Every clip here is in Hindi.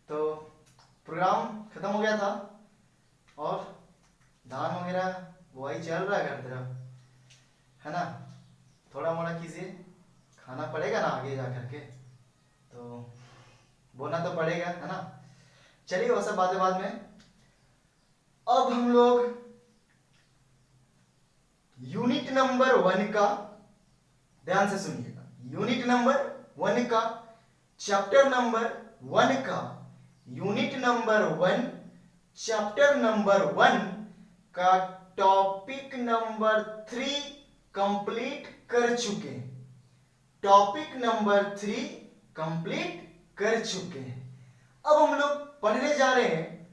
तो प्रोग्राम खत्म हो गया था और धान वगैरह बुआई चल रहा है घर तरफ, है ना। थोड़ा मोड़ा कीजिए, खाना पड़ेगा ना आगे जा करके, तो बोलना तो पड़ेगा, है ना। चलिए वो सब बातें बाद में। अब हम लोग यूनिट नंबर 1 का, ध्यान से सुनिएगा, यूनिट नंबर 1 का, चैप्टर नंबर 1 का, यूनिट नंबर 1, चैप्टर नंबर 1 का टॉपिक नंबर 3 कंप्लीट कर चुके हैं। टॉपिक नंबर 3 कंप्लीट कर चुके हैं। अब हम लोग पढ़ने जा रहे हैं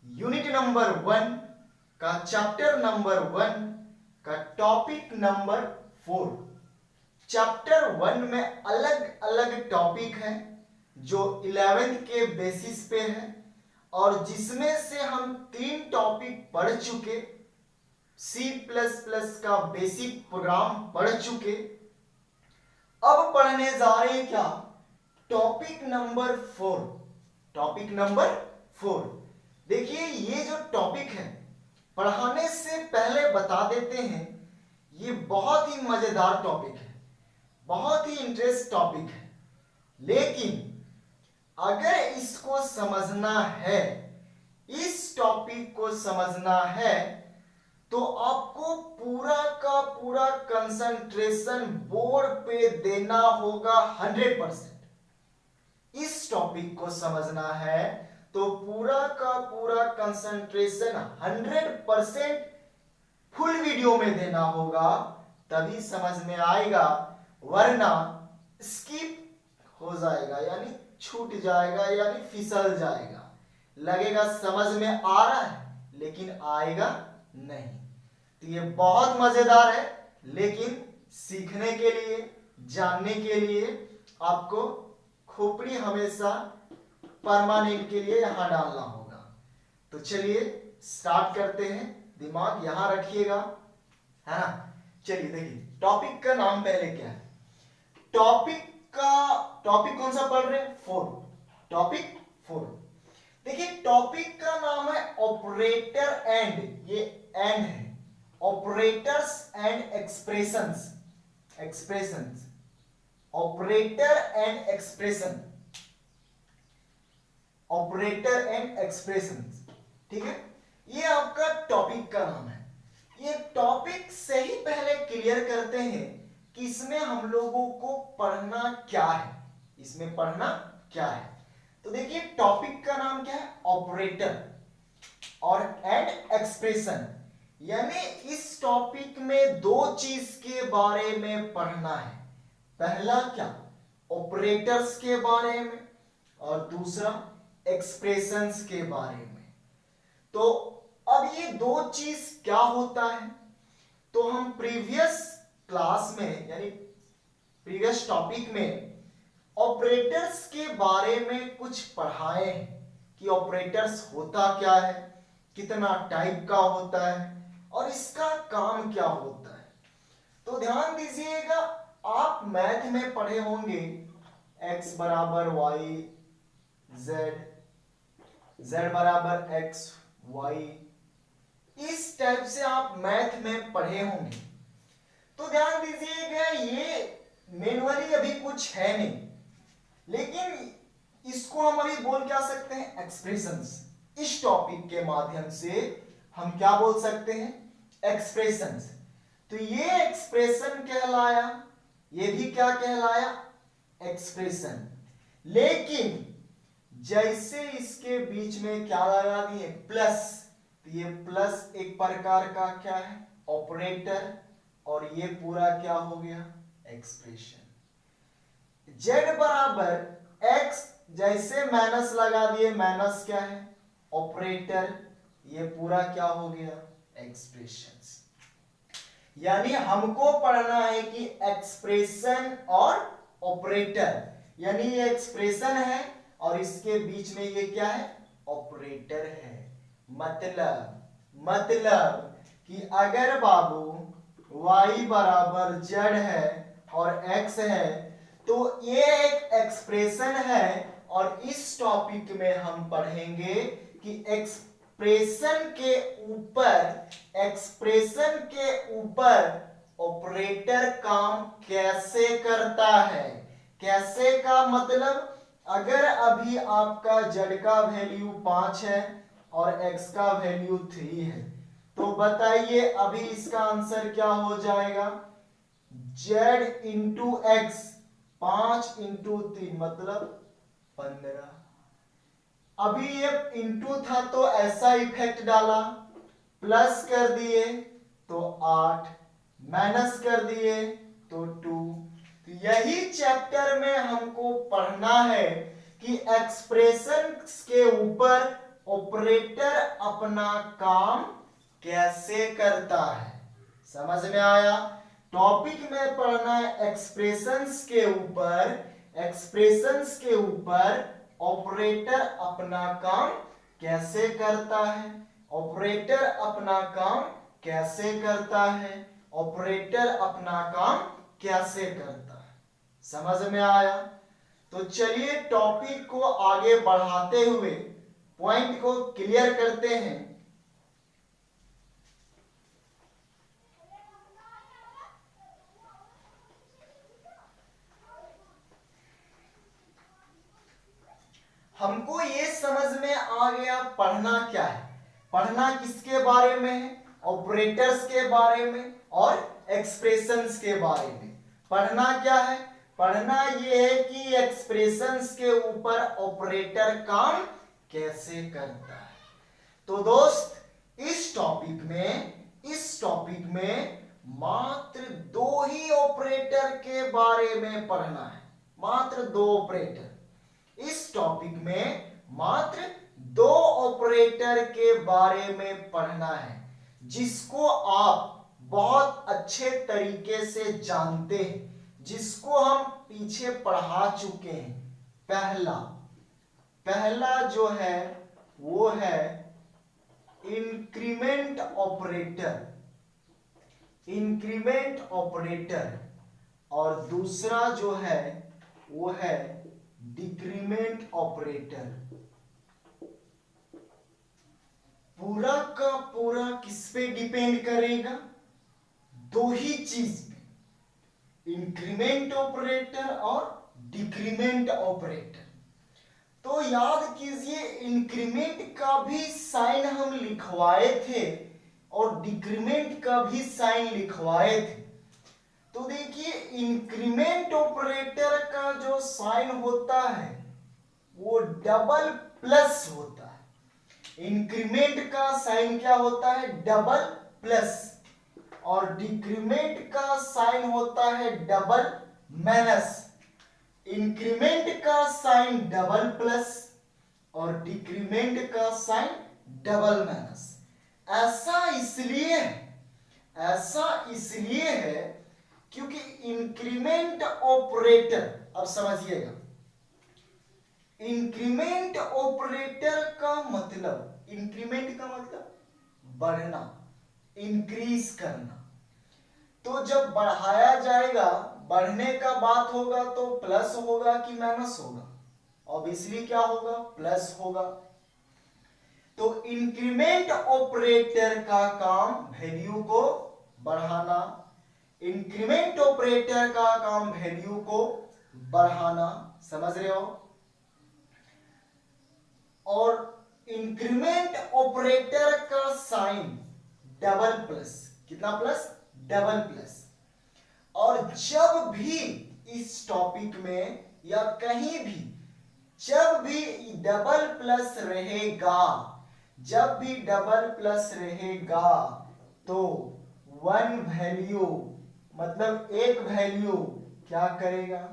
यूनिट नंबर 1 का, चैप्टर नंबर 1 का, टॉपिक नंबर 4। चैप्टर 1 में अलग अलग टॉपिक हैं जो 11th के बेसिस पे है, और जिसमें से हम 3 टॉपिक पढ़ चुके। C++ का बेसिक प्रोग्राम पढ़ चुके। अब पढ़ने जा रहे हैं क्या, टॉपिक नंबर 4। टॉपिक नंबर 4, देखिए ये जो टॉपिक है, पढ़ाने से पहले बता देते हैं, ये बहुत ही मजेदार टॉपिक है, बहुत ही इंटरेस्ट टॉपिक है। लेकिन अगर इसको समझना है, इस टॉपिक को समझना है, तो आपको पूरा का पूरा कंसंट्रेशन बोर्ड पे देना होगा 100%। इस टॉपिक को समझना है तो पूरा का पूरा कंसंट्रेशन 100% फुल वीडियो में देना होगा, तभी समझ में आएगा, वरना स्किप हो जाएगा, यानी छूट जाएगा, यानी फिसल जाएगा, लगेगा समझ में आ रहा है लेकिन आएगा नहीं। तो ये बहुत मजेदार है, लेकिन सीखने के लिए, जानने के लिए आपको खोपड़ी हमेशा परमानेंट के लिए यहां डालना होगा। तो चलिए स्टार्ट करते हैं, दिमाग यहां रखिएगा, है ना। चलिए देखिए टॉपिक का नाम पहले क्या है। टॉपिक कौन सा पढ़ रहे हैं, 4। टॉपिक 4, देखिए टॉपिक का नाम है ऑपरेटर एंड, ये एंड है, operators and expressions, operator and expression, operator and expressions, ठीक है। ये आपका टॉपिक का नाम है। ये टॉपिक से ही पहले क्लियर करते हैं कि इसमें हम लोगों को पढ़ना क्या है, इसमें पढ़ना क्या है। तो देखिए टॉपिक का नाम क्या है, ऑपरेटर और एंड एक्सप्रेशन, यानी इस टॉपिक में 2 चीज के बारे में पढ़ना है। पहला क्या, ऑपरेटर्स के बारे में, और दूसरा एक्सप्रेशंस के बारे में। तो अब ये 2 चीज क्या होता है, तो हम प्रीवियस क्लास में, यानी प्रीवियस टॉपिक में ऑपरेटर्स के बारे में कुछ पढ़ाए हैं कि ऑपरेटर्स होता क्या है, कितना टाइप का होता है, और इसका काम क्या होता है। तो ध्यान दीजिएगा, आप मैथ में पढ़े होंगे x बराबर y, z बराबर x y, इस टाइप से आप मैथ में पढ़े होंगे। तो ध्यान दीजिएगा, ये मैन्युअली अभी कुछ है नहीं, लेकिन इसको हम अभी बोल क्या सकते हैं, एक्सप्रेशंस। इस टॉपिक के माध्यम से हम क्या बोल सकते हैं, एक्सप्रेशंस। तो ये एक्सप्रेशन कहलाया, ये भी क्या कहलाया, एक्सप्रेशन। लेकिन जैसे इसके बीच में क्या लगा दिए, प्लस, तो ये प्लस एक प्रकार का क्या है, ऑपरेटर, और ये पूरा क्या हो गया, एक्सप्रेशन। z बराबर x, जैसे माइनस लगा दिए, माइनस क्या है, ऑपरेटर, ये पूरा क्या हो गया, एक्सप्रेशंस। यानी हमको पढ़ना है कि एक्सप्रेशन और ऑपरेटर, यानी ये एक्सप्रेशन है और इसके बीच में ये क्या है, ऑपरेटर है। मतलब कि अगर बाबू y बराबर z है और x है, तो ये एक एक्सप्रेशन है और इस टॉपिक में हम पढ़ेंगे कि एक्सप्रेशन के ऊपर ऑपरेटर काम कैसे करता है। कैसे का मतलब, अगर अभी आपका z का वैल्यू 5 है और x का वैल्यू 3 है, तो बताइए अभी इसका आंसर क्या हो जाएगा। z इंटू एक्स, 5 इंटू 3 मतलब 15। अभी ये इंटू था तो ऐसा इफेक्ट डाला, प्लस कर दिए तो 8, माइनस कर दिए तो 2। तो यही चैप्टर में हमको पढ़ना है कि एक्सप्रेशन के ऊपर ऑपरेटर अपना काम कैसे करता है। समझ में आया। टॉपिक में पढ़ना है एक्सप्रेशंस के ऊपर ऑपरेटर अपना काम कैसे करता है। ऑपरेटर अपना काम कैसे करता है। ऑपरेटर अपना काम कैसे करता है। समझ में आया। तो चलिए टॉपिक को आगे बढ़ाते हुए पॉइंट को क्लियर करते हैं। हमको ये समझ में आ गया पढ़ना क्या है। पढ़ना किसके बारे में है, ऑपरेटर्स के बारे में और एक्सप्रेशंस के बारे में। पढ़ना क्या है, पढ़ना ये है कि एक्सप्रेशंस के ऊपर ऑपरेटर काम कैसे करता है। तो दोस्त इस टॉपिक में मात्र 2 ही ऑपरेटर के बारे में पढ़ना है। मात्र 2 ऑपरेटर। इस टॉपिक में मात्र 2 ऑपरेटर के बारे में पढ़ना है, जिसको आप बहुत अच्छे तरीके से जानते हैं, जिसको हम पीछे पढ़ा चुके हैं। पहला जो है वो है इंक्रीमेंट ऑपरेटर, और दूसरा जो है वो है डिक्रीमेंट ऑपरेटर। पूरा का पूरा किस पे डिपेंड करेगा, 2 ही चीज पे, इंक्रीमेंट ऑपरेटर और डिक्रीमेंट ऑपरेटर। तो याद कीजिए इंक्रीमेंट का भी साइन हम लिखवाए थे और डिक्रीमेंट का भी साइन लिखवाए थे। तो देखिए इंक्रीमेंट ऑपरेटर का जो साइन होता है वो डबल प्लस होता है। इंक्रीमेंट का साइन क्या होता है, डबल प्लस, और डिक्रीमेंट का साइन होता है डबल माइनस। इंक्रीमेंट का साइन डबल प्लस और डिक्रीमेंट का साइन डबल माइनस। ऐसा इसलिए है क्योंकि इंक्रीमेंट ऑपरेटर, अब समझिएगा, इंक्रीमेंट ऑपरेटर का मतलब, इंक्रीमेंट का मतलब बढ़ना, इंक्रीज करना। तो जब बढ़ाया जाएगा, बढ़ने का बात होगा तो प्लस होगा कि माइनस होगा, ऑब्वियसली क्या होगा, प्लस होगा। तो इंक्रीमेंट ऑपरेटर का काम वैल्यू को बढ़ाना, इंक्रीमेंट ऑपरेटर का काम वैल्यू को बढ़ाना, समझ रहे हो। और इंक्रीमेंट ऑपरेटर का साइन डबल प्लस, कितना प्लस, डबल प्लस। और जब भी इस टॉपिक में या कहीं भी जब भी डबल प्लस रहेगा, जब भी डबल प्लस रहेगा तो 1 वैल्यू, मतलब एक वैल्यू क्या करेगा,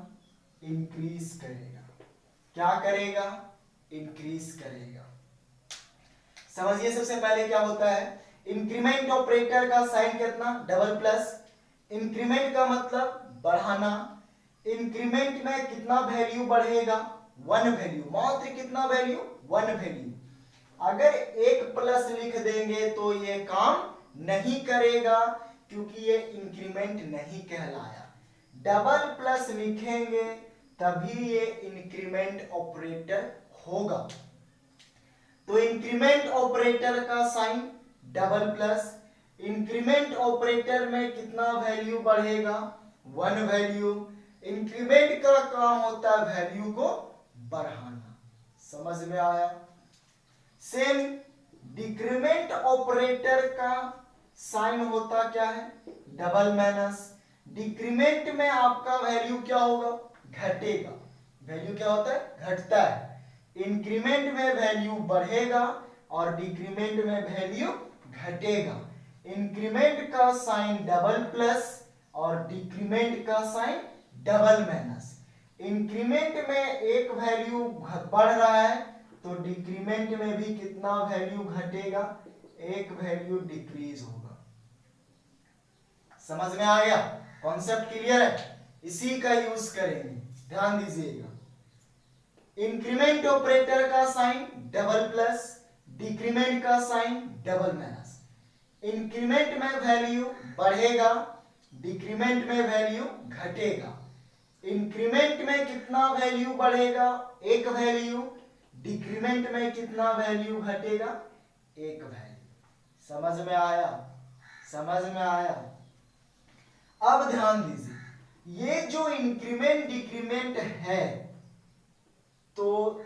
इंक्रीज करेगा। क्या करेगा, इंक्रीज करेगा। समझिए सबसे पहले क्या होता है, इंक्रीमेंट ऑपरेटर का साइन कितना, डबल प्लस। इंक्रीमेंट का मतलब बढ़ाना। इंक्रीमेंट में कितना वैल्यू बढ़ेगा, 1 वैल्यू, मात्र कितना वैल्यू, 1 वैल्यू। अगर एक प्लस लिख देंगे तो ये काम नहीं करेगा क्योंकि ये इंक्रीमेंट नहीं कहलाया। डबल प्लस लिखेंगे तभी ये इंक्रीमेंट ऑपरेटर होगा। तो इंक्रीमेंट ऑपरेटर का sign double plus, increment operator में कितना वैल्यू बढ़ेगा, 1 वैल्यू। इंक्रीमेंट का काम होता है वैल्यू को बढ़ाना। समझ में आया? सेम डिक्रीमेंट ऑपरेटर का साइन होता क्या है, डबल माइनस। डिक्रीमेंट में आपका वैल्यू क्या होगा, घटेगा। वैल्यू क्या होता है, घटता है। इंक्रीमेंट में वैल्यू बढ़ेगा और डिक्रीमेंट में वैल्यू घटेगा। इंक्रीमेंट का साइन डबल प्लस और डिक्रीमेंट का साइन डबल माइनस। इंक्रीमेंट में एक वैल्यू बढ़ रहा है तो डिक्रीमेंट में भी कितना वैल्यू घटेगा, एक वैल्यू डिक्रीज होगा। समझ में आ गया? कॉन्सेप्ट क्लियर है? इसी का यूज करेंगे, ध्यान दीजिएगा। इंक्रीमेंट ऑपरेटर का साइन डबल प्लस, डिक्रीमेंट का साइन डबल माइनस। इंक्रीमेंट में वैल्यू बढ़ेगा, डिक्रीमेंट में वैल्यू घटेगा। इंक्रीमेंट में कितना वैल्यू बढ़ेगा, एक वैल्यू। डिक्रीमेंट में कितना वैल्यू घटेगा, एक वैल्यू। समझ में आया? समझ में आया? अब ध्यान दीजिए, ये जो इंक्रीमेंट डिक्रीमेंट है तो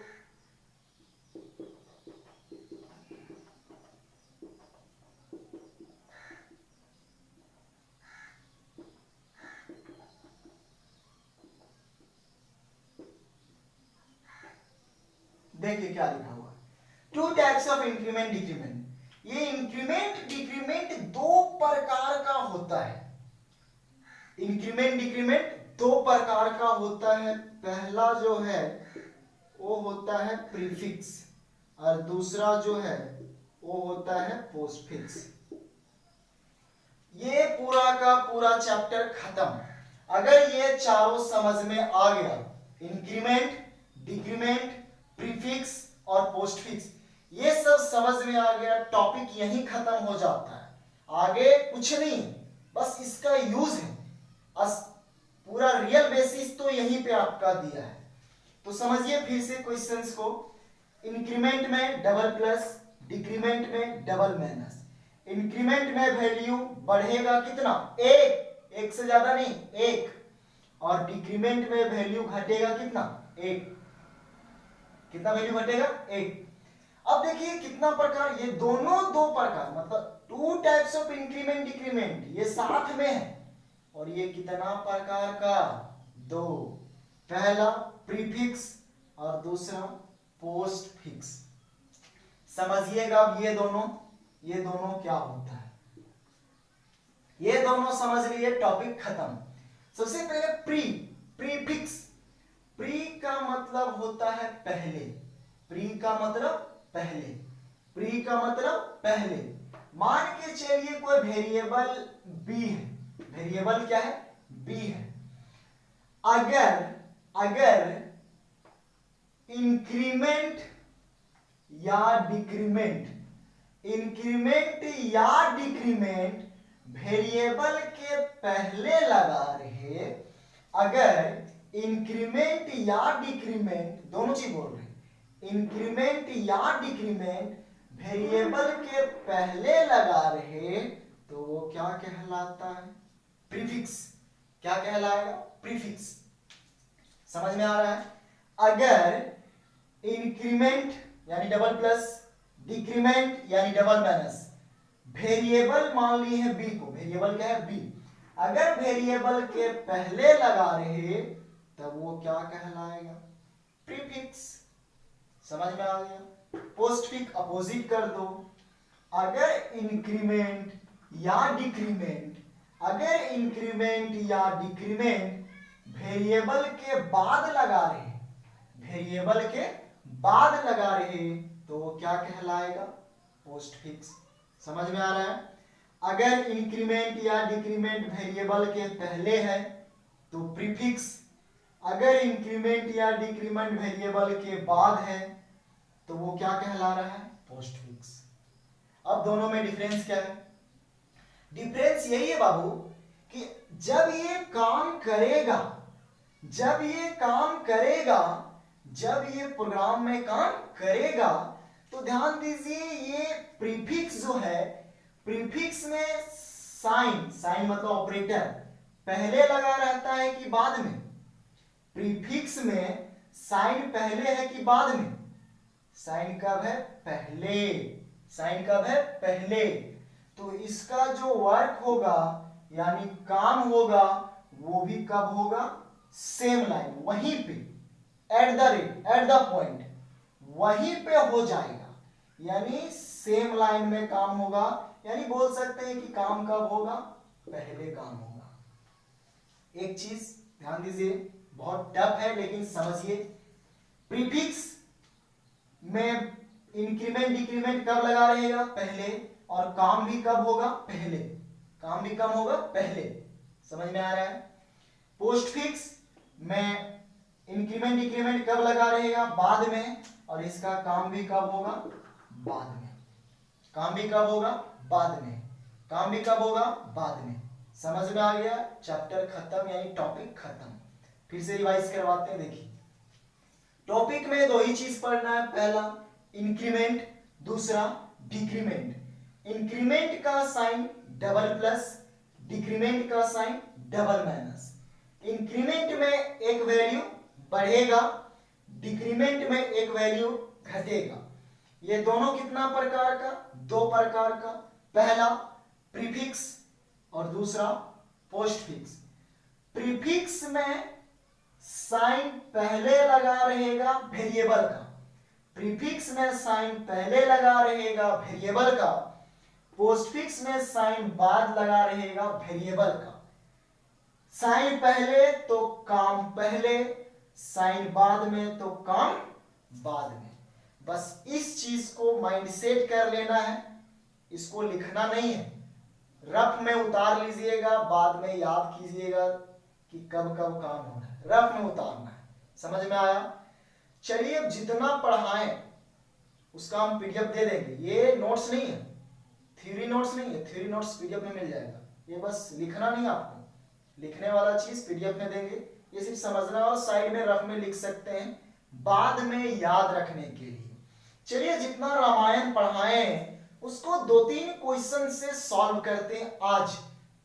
देखिए क्या लिखा हुआ, 2 टाइप्स ऑफ इंक्रीमेंट डिक्रीमेंट। ये इंक्रीमेंट डिक्रीमेंट दो प्रकार का होता है। इंक्रीमेंट डिक्रीमेंट दो प्रकार का होता है। पहला जो है वो होता है प्रीफिक्स और दूसरा जो है वो होता है पोस्टफिक्स। ये पूरा का पूरा चैप्टर खत्म। अगर ये चारों समझ में आ गया, इंक्रीमेंट, डिक्रीमेंट, प्रीफिक्स और पोस्टफिक्स, ये सब समझ में आ गया, टॉपिक यहीं खत्म हो जाता है। आगे कुछ नहीं, बस इसका यूज है। पूरा रियल बेसिस तो यहीं पे आपका दिया है। तो समझिए फिर से क्वेश्चंस को। इंक्रीमेंट में डबल प्लस, डिक्रीमेंट में डबल माइनस। इंक्रीमेंट में वैल्यू बढ़ेगा कितना, एक से ज्यादा नहीं, एक। और डिक्रीमेंट में वैल्यू घटेगा कितना, एक। कितना वैल्यू घटेगा, एक। अब देखिए कितना प्रकार, ये दोनों दो प्रकार, मतलब 2 टाइप्स ऑफ इंक्रीमेंट डिक्रीमेंट, ये साथ में है। और ये कितना प्रकार का, 2। पहला प्रीफिक्स और दूसरा पोस्टफिक्स। समझिएगा अब ये दोनों क्या होता है, ये दोनों समझ लिए, टॉपिक खत्म। सबसे पहले प्रीफिक्स। प्री का मतलब होता है पहले। प्री का मतलब पहले। प्री का मतलब पहले। मान के चलिए कोई वेरिएबल बी है। वेरिएबल क्या है, बी है। अगर इंक्रीमेंट या डिक्रीमेंट, इंक्रीमेंट या डिक्रीमेंट वेरिएबल के पहले लगा रहे, अगर इंक्रीमेंट या डिक्रीमेंट, दोनों चीज बोल रहे हैं, इंक्रीमेंट या डिक्रीमेंट वेरिएबल के पहले लगा रहे तो वो क्या कहलाता है, प्रीफिक्स। क्या कहलाएगा, प्रीफिक्स। समझ में आ रहा है? अगर इंक्रीमेंट यानी डबल प्लस, डिक्रीमेंट यानी डबल माइनस, वेरिएबल मान ली है बी को, वेरिएबल क्या है, बी, अगर वेरिएबल के पहले लगा रहे तब वो क्या कहलाएगा, प्रीफिक्स। समझ में आ गया? पोस्टफिक्स अपोजिट कर दो। अगर इंक्रीमेंट या डिक्रीमेंट, अगर इंक्रीमेंट या डिक्रीमेंट वेरिएबल के बाद लगा रहे, वेरिएबल के बाद लगा रहे तो वो क्या कहलाएगा, पोस्टफिक्स। समझ में आ रहा है? अगर इंक्रीमेंट या डिक्रीमेंट वेरिएबल के पहले है तो प्रीफिक्स, अगर इंक्रीमेंट या डिक्रीमेंट वेरिएबल के बाद है तो वो क्या कहला रहा है, पोस्टफिक्स। अब दोनों में डिफरेंस क्या है? डिफरेंस यही है बाबू कि जब ये काम करेगा जब ये काम करेगा, जब ये प्रोग्राम में काम करेगा, तो ध्यान दीजिए ये प्रीफिक्स जो है, प्रीफिक्स में साइन, साइन मतलब ऑपरेटर पहले लगा रहता है कि बाद में? प्रीफिक्स में साइन पहले है कि बाद में? साइन कब है? पहले। साइन कब है? पहले। तो इसका जो वर्क होगा यानी काम होगा वो भी कब होगा? सेम लाइन, वहीं पे, at the rate, at the point, वहीं पे हो जाएगा, यानी सेम लाइन में काम होगा। यानी बोल सकते हैं कि काम कब होगा? पहले काम होगा। एक चीज ध्यान दीजिए, बहुत टफ है लेकिन समझिए, प्रीफिक्स में इंक्रीमेंट डिक्रीमेंट कब लगा रहेगा? पहले। और काम भी कब होगा? पहले। काम भी कब होगा? पहले। समझ में आ रहा है? पोस्टफिक्स में इंक्रीमेंट डिक्रीमेंट कब लगा रहेगा? बाद में। और इसका काम भी कब होगा? बाद में। काम भी कब होगा? बाद में। काम भी कब होगा? बाद में। समझ में आ गया? चैप्टर खत्म, यानी टॉपिक खत्म। फिर से रिवाइज करवाते हैं, देखिए टॉपिक में दो ही चीज पढ़ना है, पहला इंक्रीमेंट, दूसरा डिक्रीमेंट। इंक्रीमेंट का साइन डबल प्लस, डिक्रीमेंट का साइन डबल माइनस। इंक्रीमेंट में एक वैल्यू बढ़ेगा, डिक्रीमेंट में एक वैल्यू घटेगा। ये दोनों कितना प्रकार का? दो प्रकार का, पहला प्रीफिक्स और दूसरा पोस्टफिक्स। प्रीफिक्स में साइन पहले लगा रहेगा वेरिएबल का, प्रीफिक्स में साइन पहले लगा रहेगा वेरिएबल का, पोस्टफिक्स में साइन बाद लगा रहेगा वेरिएबल का। साइन पहले तो काम पहले, साइन बाद में तो काम बाद में। बस इस चीज को माइंड सेट कर लेना है, इसको लिखना नहीं है, रफ में उतार लीजिएगा, बाद में याद कीजिएगा कि कब कब काम होना है, रफ में उतारना है। समझ में आया? चलिए अब जितना पढ़ाएं उसका हम पीडीएफ दे देंगे। ये नोट्स नहीं है, थ्योरी नोट्स नहीं है, थ्योरी नोट्स पीडीएफ में मिल जाएगा। ये बस लिखना नहीं, आपको लिखने वाला चीज पीडीएफ में देंगे, ये सिर्फ समझना और साइड में रफ में लिख सकते हैं बाद में याद रखने के लिए। चलिए जितना रामायण पढ़ाए उसको दो तीन क्वेश्चन से सॉल्व करते हैं आज,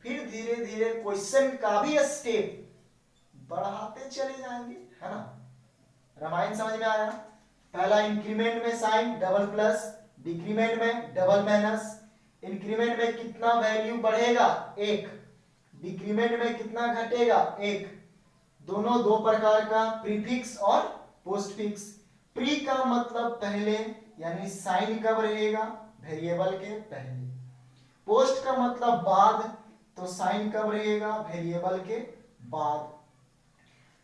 फिर धीरे धीरे क्वेश्चन का भी स्टेप बढ़ाते चले जाएंगे, है ना? रामायण समझ में आया? पहला इंक्रीमेंट में साइन डबल प्लस, डिक्रीमेंट में डबल माइनस। इंक्रीमेंट में कितना वैल्यू बढ़ेगा? एक। डिक्रीमेंट में कितना घटेगा? एक। दोनों दो प्रकार का, प्रीफिक्स और पोस्टफिक्स। प्री का मतलब पहले, यानी साइन कब रहेगा? वेरिएबल के पहले। पोस्ट का मतलब बाद, तो साइन कब रहेगा? वेरिएबल के बाद।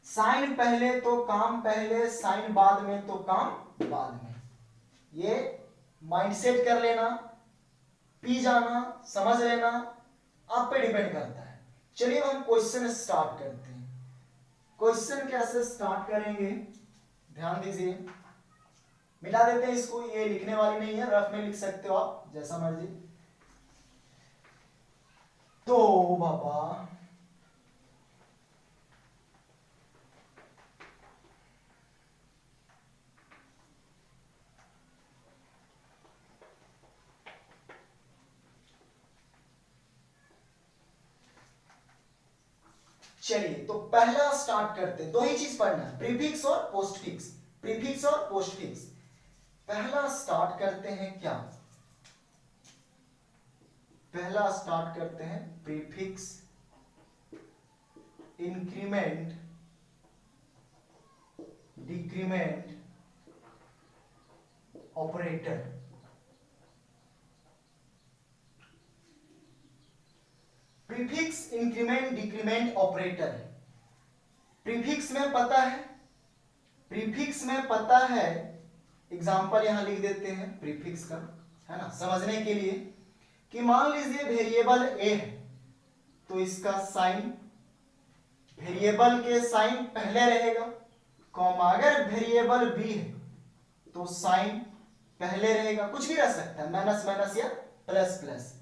साइन पहले तो काम पहले, साइन बाद में तो काम बाद में। ये माइंडसेट कर लेना, पी जाना, समझ लेना, आप पे डिपेंड करता है। चलिए हम क्वेश्चन स्टार्ट करते हैं। क्वेश्चन कैसे स्टार्ट करेंगे ध्यान दीजिए, मिला देते हैं इसको, ये लिखने वाली नहीं है, रफ में लिख सकते हो आप जैसा मर्जी। तो बाबा चलिए तो पहला स्टार्ट करते हैं, दो ही चीज पढ़ना है, प्रीफिक्स और पोस्टफिक्स, प्रीफिक्स और पोस्टफिक्स। पहला स्टार्ट करते हैं क्या? पहला स्टार्ट करते हैं prefix increment decrement operator. Prefix increment decrement operator. Prefix में पता है, प्रीफिक्स में पता है, एग्जांपल यहां लिख देते हैं प्रीफिक्स का, है ना, समझने के लिए, कि मान लीजिए वेरिएबल ए है तो इसका साइन, वेरिएबल के साइन पहले रहेगा, कॉमा अगर वेरिएबल बी है तो साइन पहले रहेगा, कुछ भी रह सकता है, माइनस माइनस या प्लस प्लस।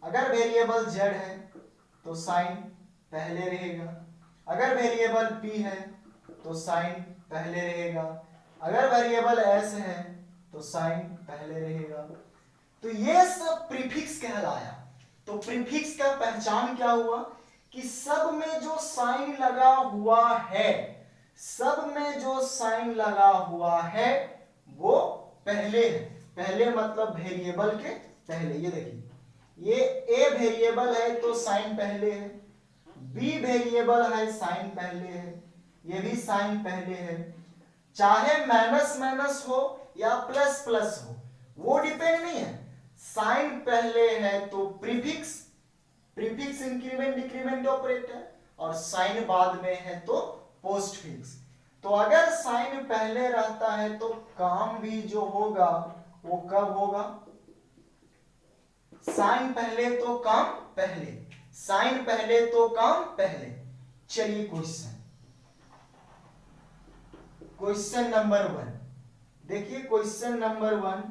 अगर वेरिएबल जेड है तो साइन पहले रहेगा, अगर वेरिएबल पी है तो साइन पहले रहेगा, अगर वेरिएबल एस है तो साइन पहले रहेगा। तो ये सब प्रीफिक्स कहलाया। तो प्रीफिक्स का पहचान क्या हुआ कि सब में जो साइन लगा हुआ है, सब में जो साइन लगा हुआ है वो पहले है। पहले मतलब वेरिएबल के पहले। ये देखिए, ये ए वेरिएबल है तो साइन पहले है, बी वेरिएबल है साइन पहले है, ये भी साइन पहले है। चाहे माइनस माइनस हो या प्लस प्लस हो वो डिपेंड नहीं है, साइन पहले है तो prefix, prefix increment decrement operator, और साइन बाद में है तो पोस्टफिक्स। तो अगर साइन पहले रहता है तो काम भी जो होगा वो कब होगा? साइन पहले तो काम पहले, साइन पहले तो काम पहले। चलिए क्वेश्चन नंबर 1 देखिए। क्वेश्चन नंबर 1,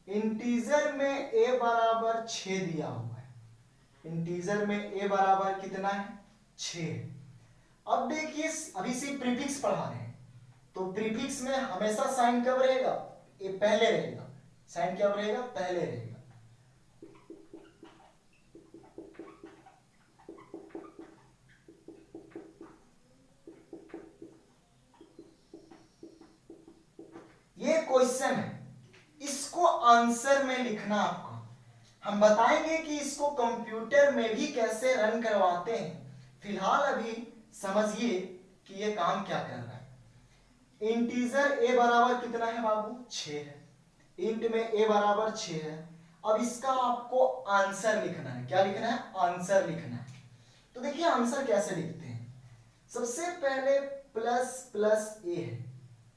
इंटीजर में a बराबर 6 दिया हुआ है। इंटीजर में a बराबर कितना है? 6 है। अब देखिए, अभी से प्रीफिक्स पढ़ा रहे हैं, तो प्रीफिक्स में हमेशा साइन कब रहेगा? ये पहले रहेगा। साइन कब रहेगा? पहले रहेगा। ये क्वेश्चन है, इसको आंसर में लिखना आपको। हम बताएंगे कि इसको कंप्यूटर में भी कैसे रन करवाते हैं। फिलहाल अभी समझिए कि ये काम क्या कर रहा है। इंटीजर a बराबर कितना है बाबू? 6 है। इंट में a बराबर 6 है। अब इसका आपको आंसर लिखना है। क्या लिखना है? आंसर लिखना है। तो देखिए आंसर कैसे लिखते हैं। सबसे पहले प्लस प्लस a है,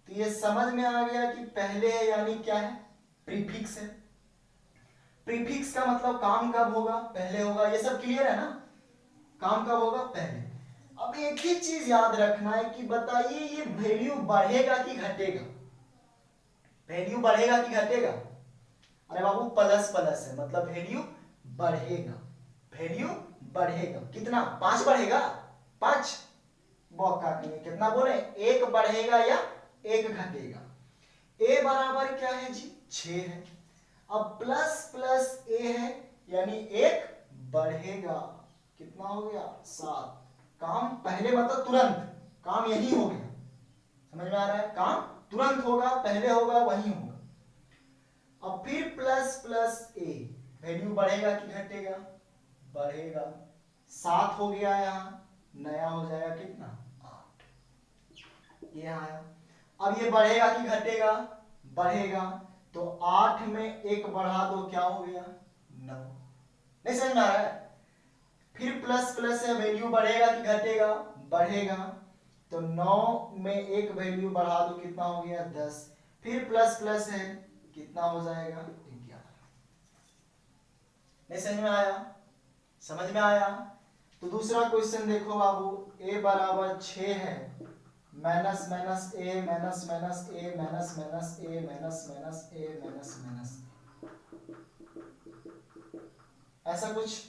तो ये समझ में आ गया कि पहले है, यानी क्या है? प्रीफिक्स है। प्रीफिक्स का मतलब काम कब होगा? पहले होगा। ये सब क्लियर है ना? काम कब होगा? पहले। अब एक ही चीज याद रखना है कि बताइए ये वैल्यू बढ़ेगा कि घटेगा? वैल्यू बढ़ेगा कि घटेगा? अरे बाबू प्लस प्लस है, मतलब वैल्यू बढ़ेगा। वैल्यू बढ़ेगा। कितना? 5 बढ़ेगा? 5 बौका नहीं है। कितना बोले? 1 बढ़ेगा या 1 घटेगा? a बराबर क्या है जी? 6 है। अब प्लस प्लस a है, यानी 1 बढ़ेगा। कितना हो गया? 7। काम पहले मतलब तुरंत, काम यही हो गया। समझ में आ रहा है? काम तुरंत होगा, पहले होगा, वही होगा। अब फिर प्लस प्लस a, वैल्यू बढ़ेगा कि घटेगा? बढ़ेगा। 7 हो गया, यहां नया हो जाएगा कितना? 8। ये आया। अब ये बढ़ेगा कि घटेगा? बढ़ेगा। तो 8 में 1 बढ़ा दो, क्या हो गया? 9। नहीं समझ में आ रहा है? फिर प्लस प्लस है, वैल्यू बढ़ेगा कि घटेगा? बढ़ेगा। तो 9 में 1 वैल्यू बढ़ा दो, कितना हो गया? 10। फिर प्लस प्लस है, कितना हो जाएगा? 11। नहीं समझ में आया? समझ में आया? तो दूसरा क्वेश्चन देखो बाबू, a बराबर 6 है, माइनस माइनस ए माइनस माइनस ए माइनस माइनस ए माइनस माइनस ए माइनस माइनस, ऐसा कुछ।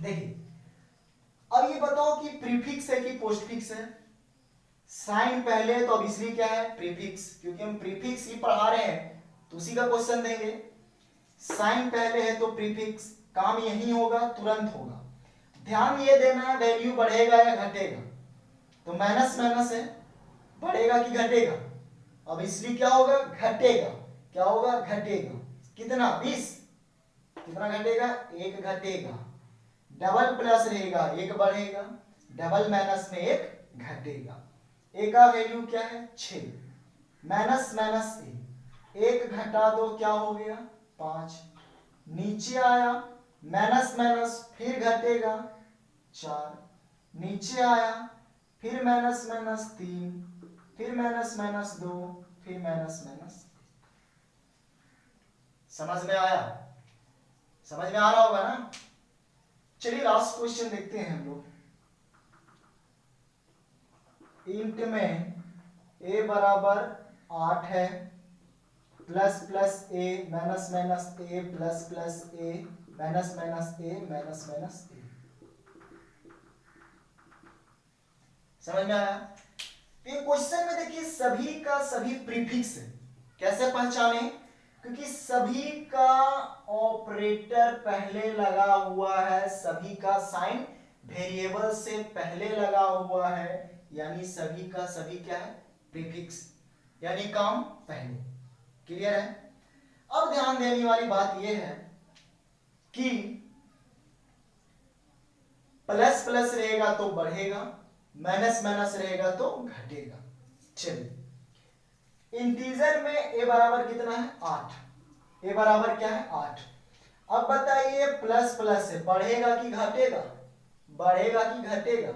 देखिए अब ये बताओ कि प्रीफिक्स है कि पोस्टफिक्स है? साइन पहले है तो अब इसलिए क्या है? प्रीफिक्स, क्योंकि हम प्रीफिक्स ही पढ़ा रहे हैं तो उसी का क्वेश्चन देंगे। साइन पहले है तो प्रीफिक्स, काम यही होगा, तुरंत होगा। ध्यान ये देना है वैल्यू बढ़ेगा या घटेगा? तो माइनस माइनस है, बढ़ेगा कि घटेगा? अब इसलिए क्या होगा? घटेगा। क्या होगा? घटेगा। कितना? 20। कितना घटेगा? 1 घटेगा। डबल प्लस रहेगा, 1 बढ़ेगा। डबल माइनस में 1 घटेगा। ए का वैल्यू क्या है? 6। माइनस माइनस ए, 1 घटा दो, क्या हो गया? 5। नीचे आया, माइनस माइनस फिर घटेगा 4। नीचे आया, फिर माइनस माइनस 3, फिर माइनस माइनस 2, फिर माइनस माइनस। समझ में आया? समझ में आ रहा होगा ना? चलिए लास्ट क्वेश्चन देखते हैं हम लोग। इंट में a बराबर 8 है, plus plus a minus minus a plus plus a minus minus a minus minus a। समझ में आया? तो ये क्वेश्चन में देखिए सभी का सभी प्रीफिक्स है। कैसे पहचाने? क्योंकि सभी का ऑपरेटर पहले लगा हुआ है, सभी का साइन वेरिएबल से पहले लगा हुआ है, यानी सभी का सभी क्या है? प्रीफिक्स, यानी काम पहले। क्लियर है? अब ध्यान देने वाली बात यह है कि प्लस प्लस रहेगा तो बढ़ेगा, माइनस माइनस रहेगा तो घटेगा। चलिए, इंटीजर में ए बराबर कितना है? 8। ए बराबर क्या है? 8। अब बताइए प्लस प्लस है, बढ़ेगा कि घटेगा? बढ़ेगा कि घटेगा?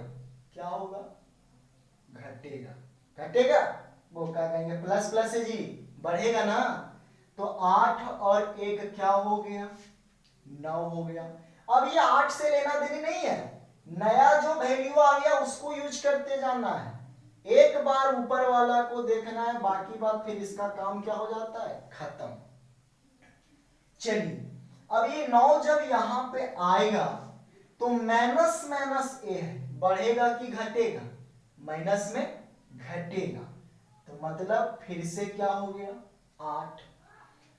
क्या होगा? घटेगा। घटेगा? वो क्या कहेंगे? प्लस प्लस है जी, बढ़ेगा ना। तो 8 और 1 क्या हो गया? 9 हो गया। अब ये 8 से लेना देनी नहीं है, नया जो वैल्यू आ गया उसको यूज करते जाना है। एक बार ऊपर वाला को देखना है, बाकी बात फिर इसका काम क्या हो जाता है? खत्म। चलिए, अब ये 9 जब यहां पे आएगा तो माइनस माइनस ए है, बढ़ेगा कि घटेगा? माइनस में घटेगा। तो मतलब फिर से क्या हो गया? 8।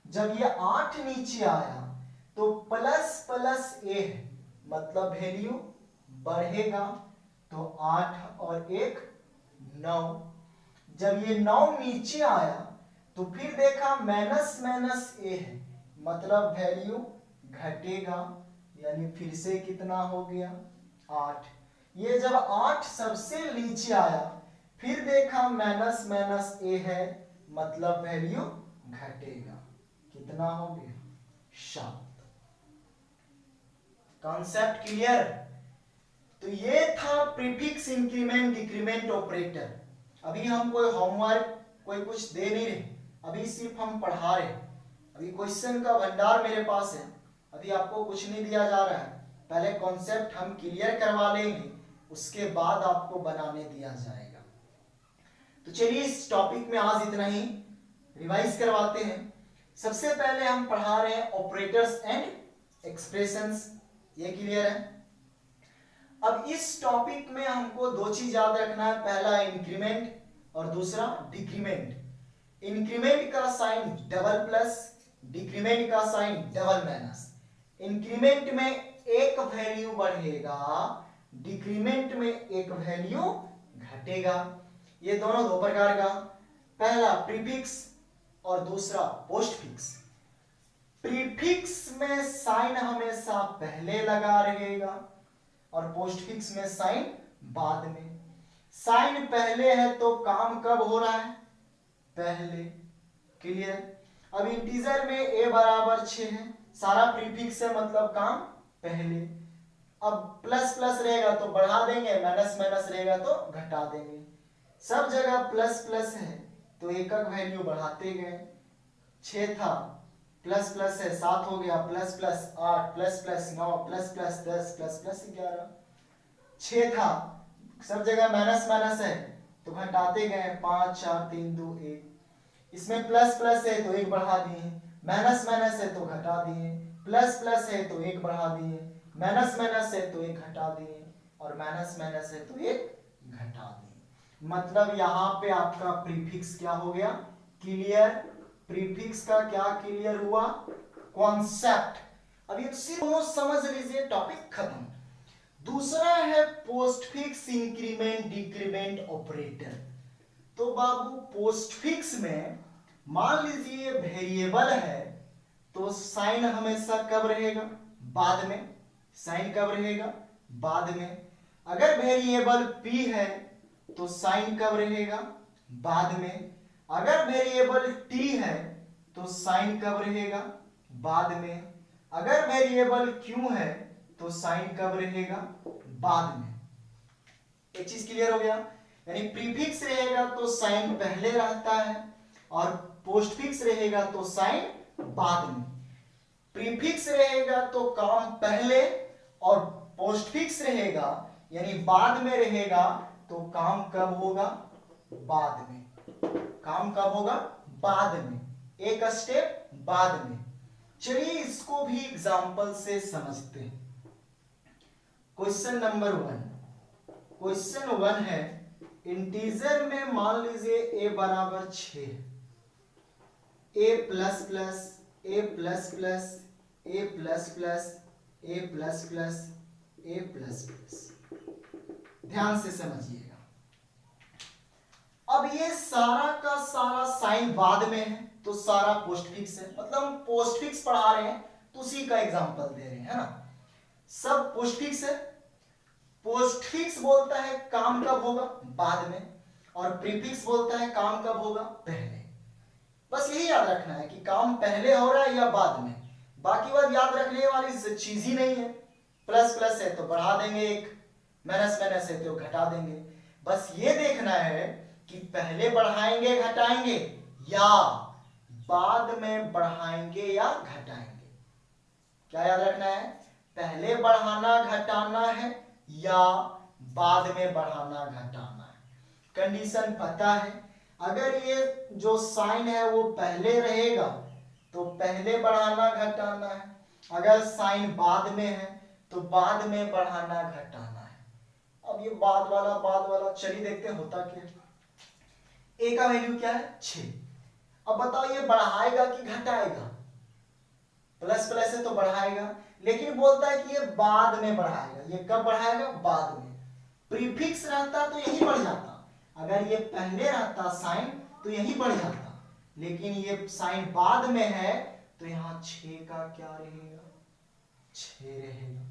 जब ये 8 नीचे आया तो प्लस प्लस ए है, मतलब वैल्यू बढ़ेगा। तो 8 और 1 9। जब ये 9 नीचे आया तो फिर देखा माइनस माइनस ए है, मतलब वैल्यू घटेगा, यानी फिर से कितना हो गया? 8। ये जब 8 सबसे नीचे आया फिर देखा माइनस माइनस ए है, मतलब वैल्यू घटेगा। कितना हो गया? 7। Concept clear? तो ये था प्रीफिक्स, इंक्रीमेंट, डिक्रीमेंट ऑपरेटर। अभी हम कोई होमवर्क कोई कुछ दे नहीं रहे, अभी सिर्फ हम पढ़ा रहे। अभी क्वेश्चन का भंडार मेरे पास है, अभी आपको कुछ नहीं दिया जा रहा है। पहले कॉन्सेप्ट हम क्लियर करवा लेंगे, उसके बाद आपको बनाने दिया जाएगा। तो चलिए इस टॉपिक में आज इतना ही, रिवाइज करवाते हैं। सबसे पहले हम पढ़ा रहे हैं ऑपरेटर्स एंड एक्सप्रेशंस, ये क्लियर है। अब इस टॉपिक में हमको दो चीज याद रखना है, पहला इंक्रीमेंट और दूसरा डिक्रीमेंट। इंक्रीमेंट का साइन डबल प्लस, डिक्रीमेंट का साइन डबल माइनस। इंक्रीमेंट में एक वैल्यू बढ़ेगा, डिक्रीमेंट में एक वैल्यू घटेगा। ये दोनों दो प्रकार का, पहला प्रीफिक्स और दूसरा पोस्टफिक्स। प्रीफिक्स में साइन हमेशा पहले लगा रहेगा और पोस्टफिक्स में साइन बाद में। साइन पहले है तो काम कब हो रहा है? पहले। क्लियर? अब इंटीजर में a बराबर 6 है, सारा प्रीफिक्स है मतलब काम पहले। अब प्लस प्लस रहेगा तो बढ़ा देंगे, माइनस माइनस रहेगा तो घटा देंगे। सब जगह प्लस प्लस है तो एक एक वैल्यू बढ़ाते गए। 6 था, प्लस प्लस है 7 हो गया, plus plus 8, plus plus 9, plus plus 10, plus plus 11। 6 था, सब जगह माइनस माइनस है तो घटाते गए, 5 4 3 2 1। इसमें प्लस प्लस है तो एक बढ़ा दिए, माइनस माइनस है तो घटा दिए, प्लस प्लस है तो एक बढ़ा दिए, माइनस माइनस है तो एक घटा दिए, और माइनस माइनस है तो एक घटा दिए। मतलब यहाँ पे आपका प्रीफिक्स क्या हो गया? क्लियर। प्रीफिक्स का क्या क्लियर हुआ? कॉन्सेप्ट। अब ये सिर्फ समझ लीजिए, टॉपिक खत्म। दूसरा है पोस्टफिक्स, इंक्रीमेंट, डिक्रीमेंट ऑपरेटर। तो बाबू पोस्टफिक्स में मान लीजिए वेरिएबल है तो साइन हमेशा कब रहेगा? बाद में। साइन कब रहेगा? बाद में। अगर वेरिएबल p है तो साइन कब रहेगा? बाद में। अगर वेरिएबल t है तो साइन कब रहेगा? बाद में। अगर वेरिएबल q है तो साइन कब रहेगा? बाद में। एक चीज क्लियर हो गया? यानी प्रीफिक्स रहेगा तो साइन पहले रहता है और पोस्टफिक्स रहेगा तो साइन बाद में। प्रीफिक्स रहेगा तो काम पहले और पोस्टफिक्स रहेगा यानी बाद में रहेगा तो काम कब होगा? बाद में। काम कब होगा? बाद में, एक स्टेप बाद में। चलिए इसको भी एग्जांपल से समझते हैं। Question number 1। क्वेश्चन 1 है इंटीजर में मान लीजिए a बराबर 6, a plus plus A plus plus A plus plus A plus plus A plus plus. ध्यान से समझिएगा, अब ये सारा का सारा साइन बाद में है तो सारा पोस्टफिक्स है, मतलब हम पोस्टफिक्स पढ़ा रहे हैं तो उसी का एग्जांपल दे रहे हैं, है ना। सब पोस्टफिक्स है। पोस्टफिक्स बोलता है काम कब होगा, बाद में, और प्रीफिक्स बोलता है काम कब होगा, पहले। बस यही याद रखना है कि काम पहले हो रहा है या बाद में, बाकी बात याद रखने वाली चीज ही नहीं है। प्लस प्लस है तो बढ़ा देंगे एक, माइनस माइनस है तो घटा देंगे। बस ये देखना है कि पहले बढ़ाएंगे घटाएंगे या बाद में बढ़ाएंगे या घटाएंगे। क्या याद रखना है, पहले बढ़ाना घटाना है या बाद में बढ़ाना घटाना है। कंडीशन पता है, अगर ये जो साइन है वो पहले रहेगा तो पहले बढ़ाना घटाना है, अगर साइन बाद में है तो बाद में बढ़ाना घटाना है। अब ये बाद वाला चलिए देखते हैं होता क्या है। ए का वैल्यू क्या है, 6। अब बताओ ये बढ़ाएगा कि घटाएगा, प्लस प्लस है तो बढ़ाएगा, लेकिन बोलता है कि ये बाद में बढ़ाएगा। ये कब बढ़ाएगा, बाद में। प्रीफिक्स रहता तो यही बढ़ जाता, अगर ये पहले रहता साइन तो यही बढ़ जाता, लेकिन ये साइन बाद में है तो यहाँ 6 का क्या रहेगा, 6 रहेगा।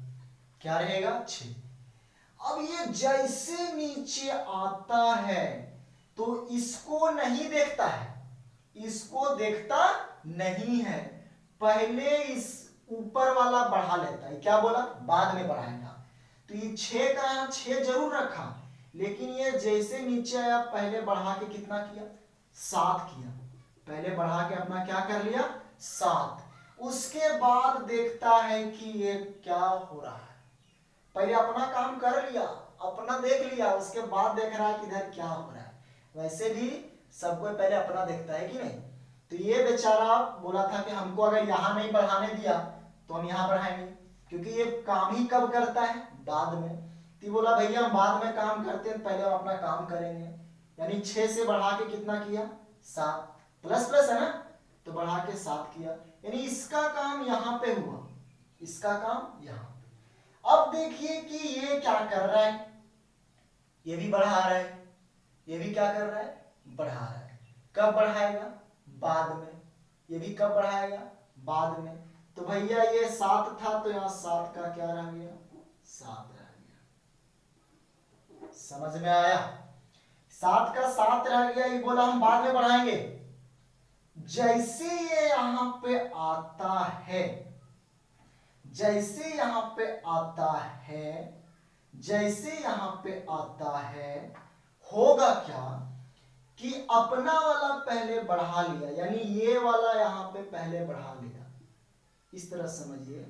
क्या रहेगा, 6। अब ये जैसे नीचे आता है तो इसको नहीं देखता है, इसको देखता नहीं है, पहले इस ऊपर वाला बढ़ा लेता है। क्या बोला, बाद में बढ़ाएगा। तो ये 6 का यहाँ 6 जरूर रखा, लेकिन ये जैसे नीचे आया पहले बढ़ा के कितना किया, 7 किया। पहले बढ़ा के अपना क्या कर लिया, 7। उसके बाद देखता है कि ये क्या हो रहा है। पहले अपना काम कर लिया, अपना देख लिया, उसके बाद देख रहा है कि इधर क्या हो रहा है। वैसे भी सबको पहले अपना देखता है कि नहीं। तो ये बेचारा बोला था कि हमको अगर यहाँ नहीं बढ़ाने दिया तो हम यहाँ बढ़ाएंगे, क्योंकि ये काम ही कब करता है, बाद में। तो बोला भैया हम बाद में काम करते हैं, पहले हम अपना काम करेंगे। यानी 6 से बढ़ा के कितना किया, 7। प्लस प्लस है ना, तो बढ़ा के 7 किया, यानी इसका काम यहाँ पे हुआ, इसका काम यहाँ। अब देखिए कि ये क्या कर रहा है, ये भी बढ़ा रहा है, ये भी क्या कर रहा है, बढ़ा रहा है। कब बढ़ाएगा, बाद में। ये भी कब बढ़ाएगा, बाद में। तो भैया ये 7 था तो यहाँ 7 का क्या रह गया, 7 रह गया। समझ में आया, 7 का 7 रह गया। ये बोला हम बाद में बढ़ाएंगे। जैसे ये यहाँ पे आता है, जैसे यहाँ पे आता है, जैसे यहाँ पे आता है, होगा क्या कि अपना वाला पहले बढ़ा लिया, यानी ये वाला यहाँ पे पहले बढ़ा लिया। इस तरह समझिए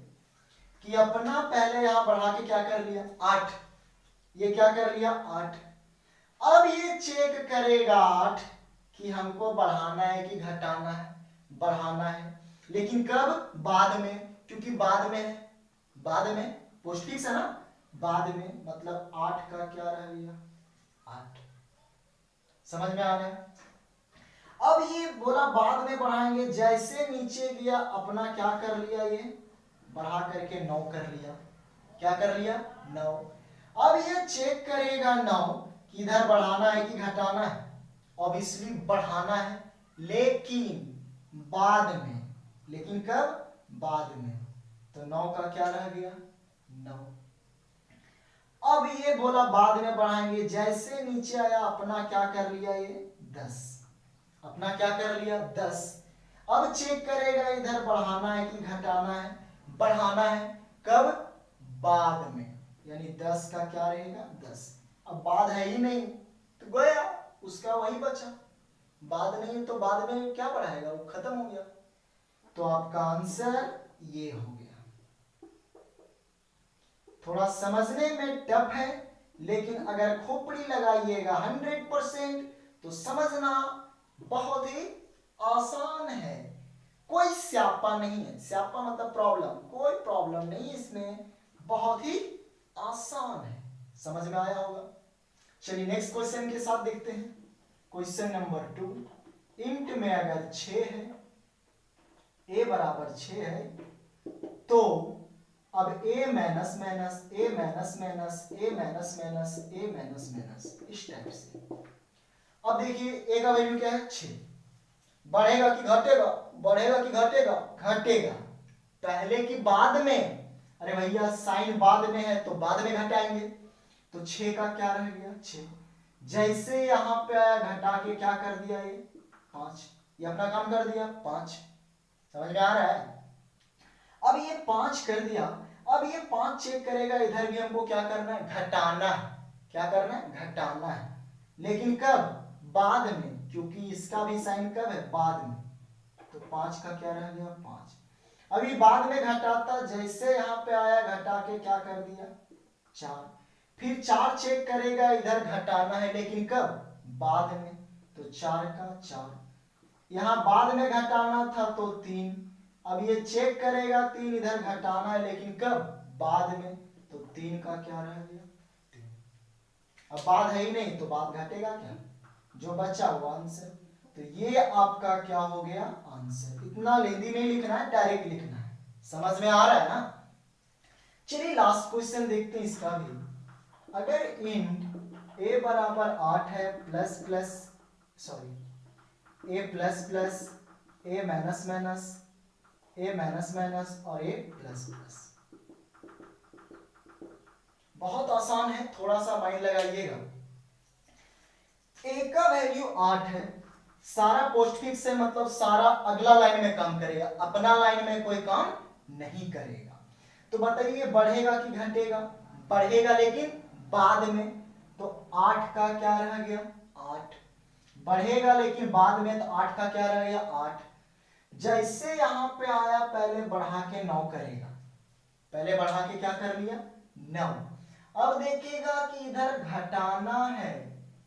कि अपना पहले यहां बढ़ा के क्या कर लिया, 8। ये क्या कर लिया, 8। अब ये चेक करेगा 8 कि हमको बढ़ाना है कि घटाना है, बढ़ाना है। लेकिन कब, बाद में, क्योंकि बाद में है, बाद में पोस्टफिक्स है ना, बाद में। मतलब 8 का क्या रह गया, 8। समझ में आ गया। अब ये बोला बाद में बढ़ाएंगे, जैसे नीचे गया अपना क्या कर लिया, ये बढ़ा करके 9 कर लिया। क्या कर लिया, 9। अब ये चेक करेगा 9 कि इधर बढ़ाना है कि घटाना है। ऑब्वियसली बढ़ाना है, लेकिन बाद में। लेकिन कब, बाद में। तो 9 का क्या रह गया, 9। अब ये बोला बाद में बढ़ाएंगे, जैसे नीचे आया अपना क्या कर लिया, ये 10। अपना क्या कर लिया, 10। अब चेक करेगा इधर बढ़ाना है कि घटाना है, बढ़ाना है। कब, बाद में। यानी 10 का क्या रहेगा, 10। अब बाद है ही नहीं तो गया, उसका वही बचा। बाद नहीं तो बाद में क्या बढ़ाएगा, वो खत्म हो गया। तो आपका आंसर ये हो गया। थोड़ा समझने में टफ है, लेकिन अगर खोपड़ी लगाइएगा 100% तो समझना बहुत ही आसान है। कोई स्यापा नहीं है, स्यापा मतलब प्रॉब्लम, कोई प्रॉब्लम नहीं इसमें, बहुत ही आसान है। समझ में आया होगा। चलिए नेक्स्ट क्वेश्चन के साथ देखते हैं। क्वेश्चन नंबर 2, इंट में अगर 6 है, a बराबर 6 है, तो अब a minus minus a minus minus a minus minus a minus minus इस टाइप से। अब देखिए a का वैल्यू क्या है 6, बढ़ेगा कि घटेगा, बढ़ेगा कि घटेगा, घटेगा। पहले की बाद में, अरे भैया साइन बाद में है तो बाद में घटाएंगे, तो 6 का क्या रह गया 6, जैसे यहां पे आया घटा के क्या कर दिया ये 5, ये अपना काम कर दिया 5, समझ में आ रहा है। अब ये 5 कर दिया, अब ये 5 चेक करेगा, इधर भी हमको क्या करना है घटाना है, क्या करना है घटाना है, लेकिन कब बाद में, क्योंकि इसका भी साइन कब है बाद में, तो 5 का क्या रह गया 5। अभी बाद में घटाता, जैसे यहां पे आया घटा के क्या कर दिया 4, फिर 4 चेक करेगा, इधर घटाना है लेकिन कब बाद में, तो 4 का 4, यहां बाद में घटाना था तो 3, अब ये चेक करेगा 3, इधर घटाना है लेकिन कब बाद में, तो 3 का क्या रह गया 3। अब बाद है ही नहीं तो बाद घटेगा क्या, जो बचा वो आंसर, तो ये आपका क्या हो गया आंसर। इतना लेंदी नहीं लिखना है, डायरेक्ट लिखना है, समझ में आ रहा है ना। चलिए लास्ट क्वेश्चन देखते हैं इसका भी। अगर इंट a बराबर 8 है plus plus sorry a plus plus a minus minus a minus minus और a प्लस प्लस, बहुत आसान है, थोड़ा सा माइंड लगाइएगा। a का वैल्यू 8 है, सारा पोस्टफिक्स है, मतलब सारा अगला लाइन में काम करेगा, अपना लाइन में कोई काम नहीं करेगा। तो बताइए बढ़ेगा कि घटेगा, बढ़ेगा लेकिन बाद में, तो 8 का क्या रह गया 8, बढ़ेगा लेकिन बाद में, तो 8 का क्या रह गया 8। जैसे यहां पे आया पहले बढ़ा के 9 करेगा, पहले बढ़ा के क्या कर लिया 9, अब देखिएगा कि इधर घटाना है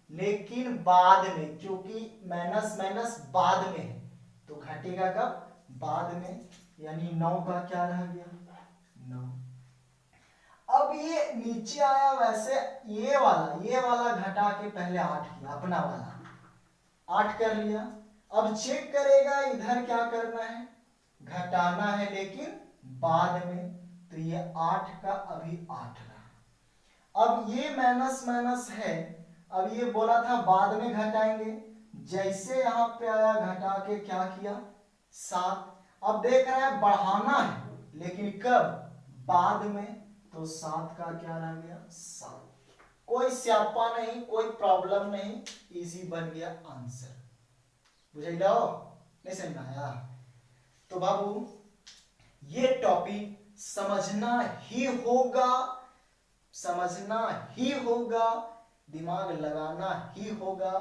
लेकिन बाद में, क्योंकि माइनस माइनस बाद में है, तो घटेगा कब बाद में, यानी 9 का क्या रह गया 9। अब ये नीचे आया, वैसे ये वाला घटा के पहले 8 किया, अपना वाला 8 कर लिया, अब चेक करेगा इधर क्या करना है घटाना है लेकिन बाद में, तो ये 8 का अभी 8 रहा। अब ये माइनस माइनस है, अब ये बोला था बाद में घटाएंगे, जैसे यहां पे आया घटा के क्या किया 7, अब देख रहा है बढ़ाना है लेकिन कब बाद में, तो 7 का क्या रह गया 7। कोई स्यापा नहीं, कोई प्रॉब्लम नहीं, इजी बन गया आंसर। बुझाइलो नहीं समझ में आया, तो बाबू ये टॉपिक समझना ही होगा, समझना ही होगा, दिमाग लगाना ही होगा,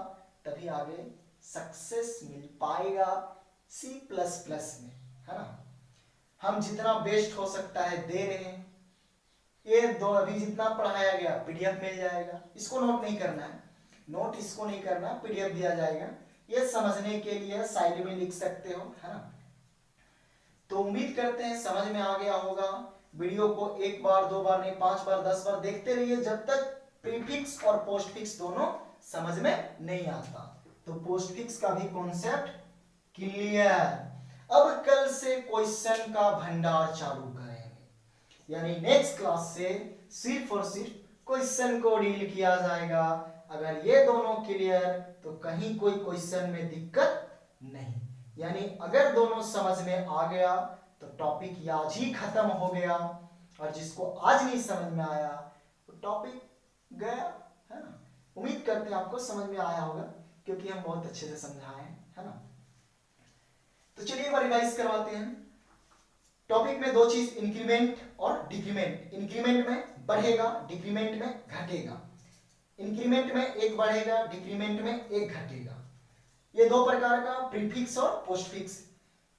तभी आगे सक्सेस मिल पाएगा C++ में, है ना। हम जितना बेस्ट हो सकता है दे रहे हैं, ये दो अभी जितना पढ़ाया गया पीडीएफ मिल जाएगा, इसको नोट नहीं करना है, नोट इसको नहीं करना, पीडीएफ दिया जाएगा, ये समझने के लिए साइड में लिख सकते हो, है ना। तो उम्मीद करते हैं समझ में आ गया होगा। वीडियो को एक बार दो बार नहीं 5 बार 10 बार देखते रहिए, जब तक प्रीफिक्स और पोस्टफिक्स दोनों समझ में नहीं आता। तो पोस्टफिक्स का भी कॉन्सेप्ट क्लियर। अब कल से क्वेश्चन का भंडार चालू करेंगे, यानी नेक्स्ट क्लास से सिर्फ और सिर्फ क्वेश्चन को डील किया जाएगा। अगर ये दोनों क्लियर तो कहीं कोई क्वेश्चन में दिक्कत नहीं, यानी अगर दोनों समझ में आ गया तो टॉपिक आज ही खत्म हो गया, और जिसको आज नहीं समझ में आया तो टॉपिक गया, है ना। उम्मीद करते हैं आपको समझ में आया होगा, क्योंकि हम बहुत अच्छे से समझाए हैं, है ना। तो चलिए रिवाइज करवाते हैं। टॉपिक में दो चीज, इंक्रीमेंट और डिक्रीमेंट। इंक्रीमेंट में बढ़ेगा, डिक्रीमेंट में घटेगा। इंक्रीमेंट में एक बढ़ेगा, डिक्रीमेंट में एक घटेगा। ये दो प्रकार का प्रीफिक्स और पोस्टफिक्स।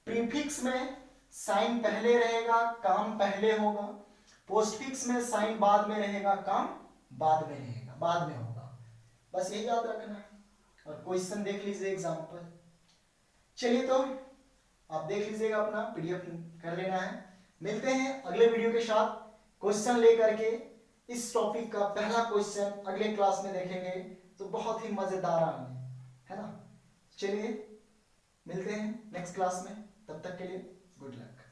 प्रीफिक्स में साइन पहले रहेगा, काम पहले होगा। पोस्टफिक्स में साइन बाद में रहेगा, काम बाद में रहेगा, बाद में होगा। बस यही याद रखना है, और क्वेश्चन देख लीजिए एग्जांपल। चलिए तो आप देख लीजिएगा, अपना पीडीएफ कर लेना है। मिलते हैं अगले वीडियो के साथ क्वेश्चन लेकर के। इस टॉपिक का पहला क्वेश्चन अगले क्लास में देखेंगे, तो बहुत ही मजेदार आने, है ना। चलिए मिलते हैं नेक्स्ट क्लास में, तब तक के लिए गुड लक।